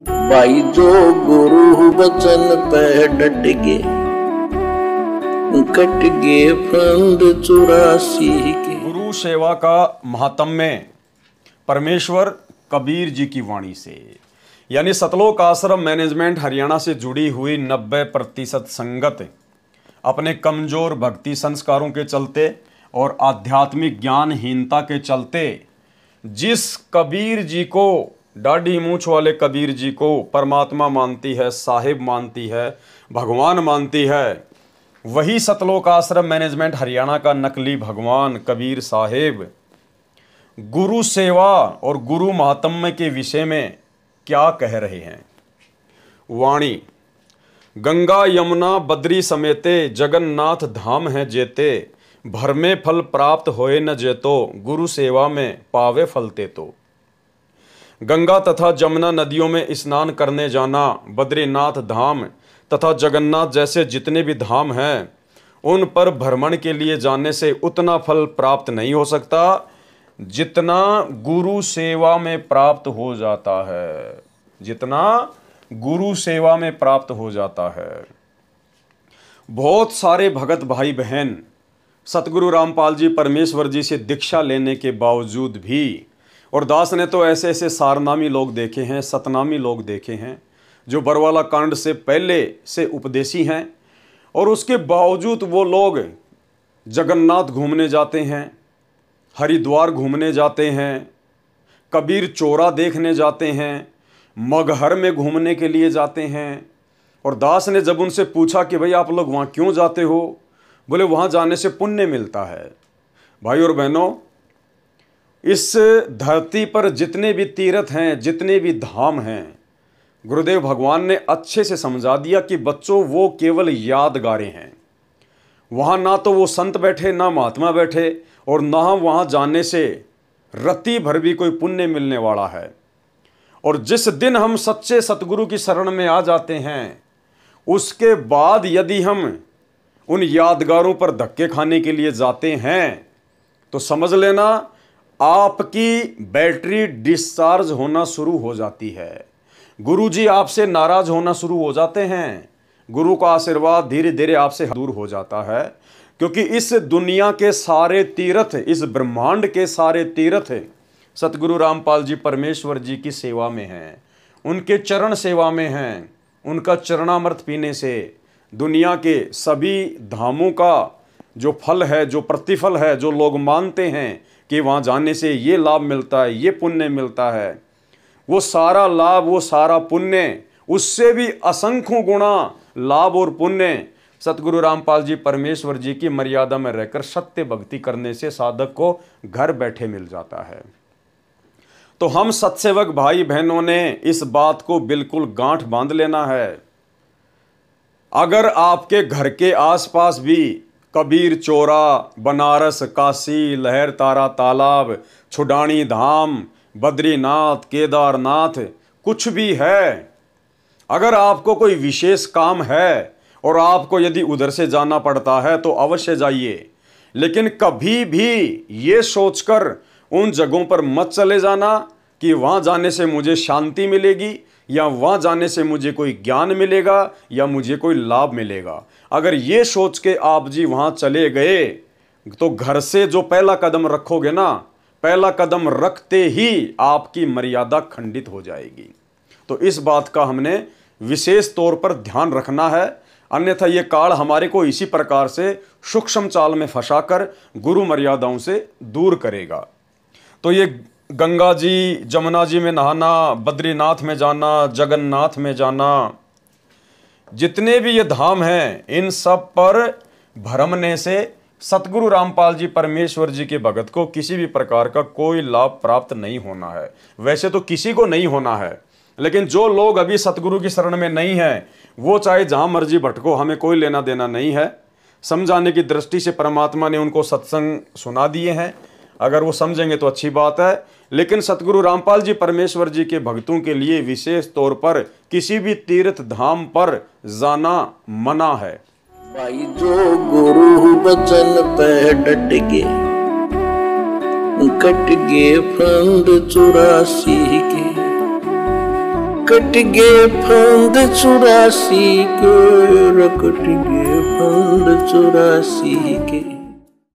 भाई जो गुरु वचन पे डट गे, कट गे फंद 84 के। गुरु सेवा का महात्म्य परमेश्वर कबीर जी की वाणी से, यानी सतलोक आश्रम मैनेजमेंट हरियाणा से जुड़ी हुई 90% संगत अपने कमजोर भक्ति संस्कारों के चलते और आध्यात्मिक ज्ञानहीनता के चलते जिस कबीर जी को, दाढ़ी मूंछ वाले कबीर जी को परमात्मा मानती है, साहिब मानती है, भगवान मानती है, वही सतलोक आश्रम मैनेजमेंट हरियाणा का नकली भगवान कबीर साहिब गुरु सेवा और गुरु महात्म्य के विषय में क्या कह रहे हैं। वाणी, गंगा यमुना बद्री समेते, जगन्नाथ धाम है जेते, भर में फल प्राप्त होए न जेतो, गुरु सेवा में पावे फलते तो। गंगा तथा जमुना नदियों में स्नान करने जाना, बद्रीनाथ धाम तथा जगन्नाथ जैसे जितने भी धाम हैं उन पर भ्रमण के लिए जाने से उतना फल प्राप्त नहीं हो सकता जितना गुरु सेवा में प्राप्त हो जाता है, जितना गुरु सेवा में प्राप्त हो जाता है। बहुत सारे भगत भाई बहन सतगुरु रामपाल जी परमेश्वर जी से दीक्षा लेने के बावजूद भी, और दास ने तो ऐसे ऐसे सारनामी लोग देखे हैं, सतनामी लोग देखे हैं जो बरवाला कांड से पहले से उपदेशी हैं, और उसके बावजूद वो लोग जगन्नाथ घूमने जाते हैं, हरिद्वार घूमने जाते हैं, कबीर चौरा देखने जाते हैं, मगहर में घूमने के लिए जाते हैं। और दास ने जब उनसे पूछा कि भाई आप लोग वहाँ क्यों जाते हो, बोले वहाँ जाने से पुण्य मिलता है। भाई और बहनों, इस धरती पर जितने भी तीर्थ हैं, जितने भी धाम हैं, गुरुदेव भगवान ने अच्छे से समझा दिया कि बच्चों वो केवल यादगारें हैं। वहाँ ना तो वो संत बैठे, ना महात्मा बैठे, और ना वहाँ जाने से रत्ती भर भी कोई पुण्य मिलने वाला है। और जिस दिन हम सच्चे सतगुरु की शरण में आ जाते हैं उसके बाद यदि हम उन यादगारों पर धक्के खाने के लिए जाते हैं तो समझ लेना आपकी बैटरी डिस्चार्ज होना शुरू हो जाती है। गुरुजी आपसे नाराज होना शुरू हो जाते हैं। गुरु का आशीर्वाद धीरे धीरे आपसे दूर हो जाता है, क्योंकि इस दुनिया के सारे तीर्थ, इस ब्रह्मांड के सारे तीर्थ सतगुरु रामपाल जी परमेश्वर जी की सेवा में हैं, उनके चरण सेवा में हैं। उनका चरणामृत पीने से दुनिया के सभी धामों का जो फल है, जो प्रतिफल है, जो लोग मानते हैं कि वहाँ जाने से ये लाभ मिलता है, ये पुण्य मिलता है, वो सारा लाभ, वो सारा पुण्य, उससे भी असंख्यों गुणा लाभ और पुण्य सतगुरु रामपाल जी परमेश्वर जी की मर्यादा में रहकर सत्य भक्ति करने से साधक को घर बैठे मिल जाता है। तो हम सत्सेवक भाई बहनों ने इस बात को बिल्कुल गांठ बांध लेना है। अगर आपके घर के आसपास भी कबीर चौरा, बनारस, काशी, लहर तारा तालाब, छुडानी धाम, बद्रीनाथ, केदारनाथ कुछ भी है, अगर आपको कोई विशेष काम है और आपको यदि उधर से जाना पड़ता है तो अवश्य जाइए, लेकिन कभी भी ये सोचकर उन जगहों पर मत चले जाना कि वहाँ जाने से मुझे शांति मिलेगी या वहाँ जाने से मुझे कोई ज्ञान मिलेगा या मुझे कोई लाभ मिलेगा। अगर ये सोच के आप जी वहाँ चले गए तो घर से जो पहला कदम रखोगे ना, पहला कदम रखते ही आपकी मर्यादा खंडित हो जाएगी। तो इस बात का हमने विशेष तौर पर ध्यान रखना है, अन्यथा ये काल हमारे को इसी प्रकार से सूक्ष्म चाल में फंसाकर गुरु मर्यादाओं से दूर करेगा। तो ये गंगा जी, जमुना जी में नहाना, बद्रीनाथ में जाना, जगन्नाथ में जाना, जितने भी ये धाम हैं, इन सब पर भ्रमने से सतगुरु रामपाल जी परमेश्वर जी के भगत को किसी भी प्रकार का कोई लाभ प्राप्त नहीं होना है। वैसे तो किसी को नहीं होना है, लेकिन जो लोग अभी सतगुरु की शरण में नहीं हैं वो चाहे जहाँ मर्जी भटको, हमें कोई लेना देना नहीं है। समझाने की दृष्टि से परमात्मा ने उनको सत्संग सुना दिए हैं, अगर वो समझेंगे तो अच्छी बात है, लेकिन सतगुरु रामपाल जी परमेश्वर जी के भक्तों के लिए विशेष तौर पर किसी भी तीर्थ धाम पर जाना मना है। भाई जो गुरु वचन पे डट गे, कट गे फंद 84 के। रकट गए फंद 84 के, रकट गए फंद 84 के।